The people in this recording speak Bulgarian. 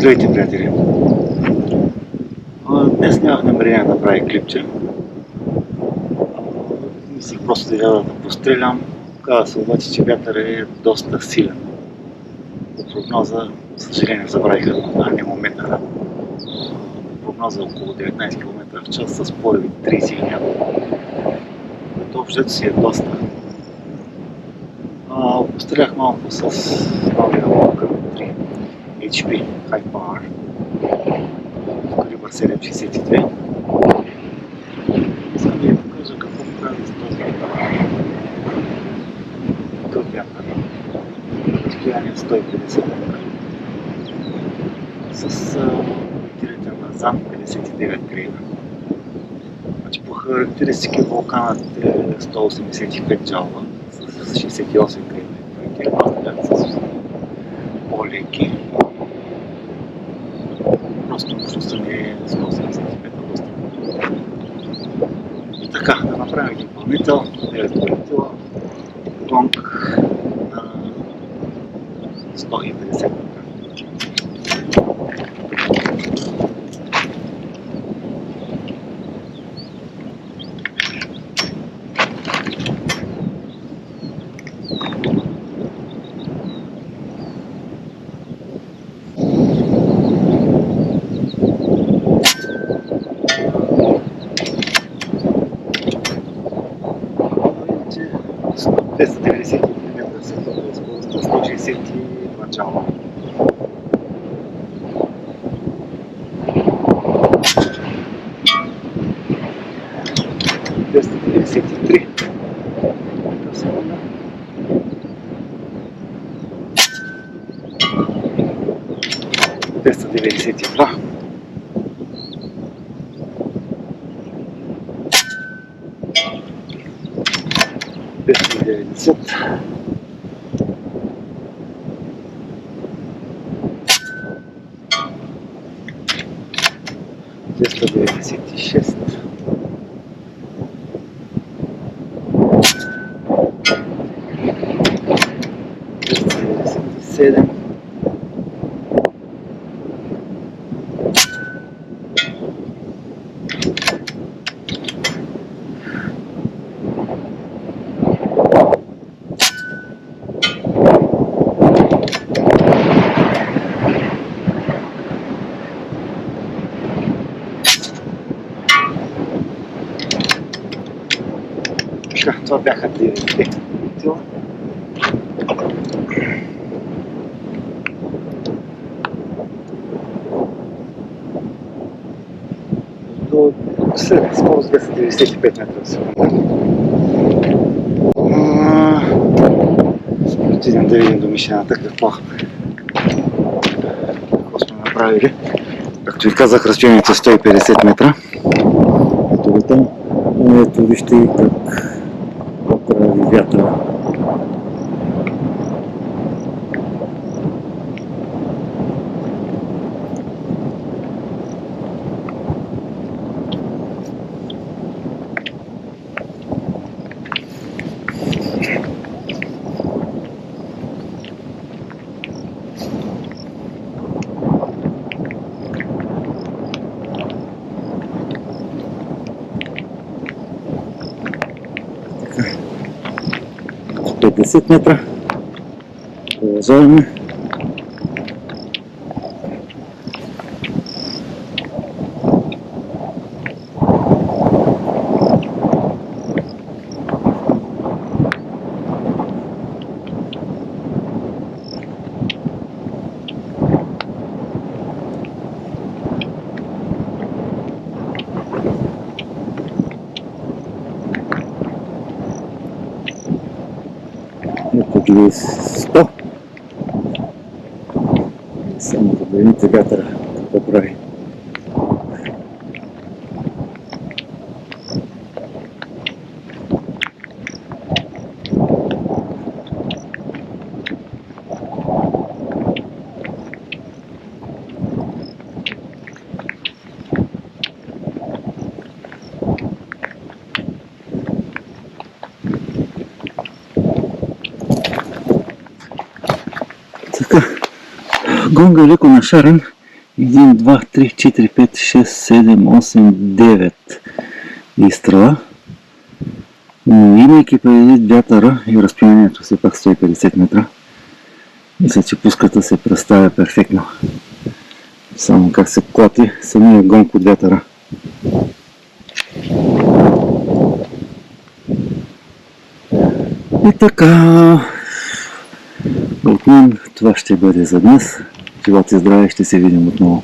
Здравейте, приятели! Днес нямах намерение да направя клипче. Мислих просто да пострелям. Каза се обаче, че вятър е доста силен. По прогноза, за съжаление, забравих анемометъра. Прогноза около 19 км в час с пориви 30 или няколко. Което общо си е доста. Пострелях малко с новия Walker 3 HP High Power в калибър 7.62. Искам да ви покажа какво прави с този вятър. Разстояние 150 метра с ветрите на ЗАН 59 грейда. Значи, по характеристики вулканът е 185 джаула с 68 грейда. Аз с по-леки. Просто мощността ми е 185 доста. И така, да направим един пълнител, 9 пълнитела, гонг на 150 метра. Те са 90 мм в секунда, скоростта 160 начало. Те са 93 в секунда. Те са 92. Те са 90. Те са 96. Те са 97. Това бяха 9 пълнитела. До скорост 295 метра в секунда. Отидем да видим до мишената какво сме направили. Както ви казах, разстоянието е 150 метра. Ето го там. Ето вижте и как прави вятъра. Така, 50 метра. Продължаваме. Ето ги 100. Само да видите вятъра какво прави. Така, гонга е леко нашарен 1, 2, 3, 4, 5, 6, 7, 8, 9 изстрела. Но имайки предвид вятъра и разпинанието, все пак 150 метра, мисля, че пуската се представя перфектно. Само как се клати самия гонг от вятъра. И така, от мен това ще бъде за днес. Живот и здраве, ще се видим отново.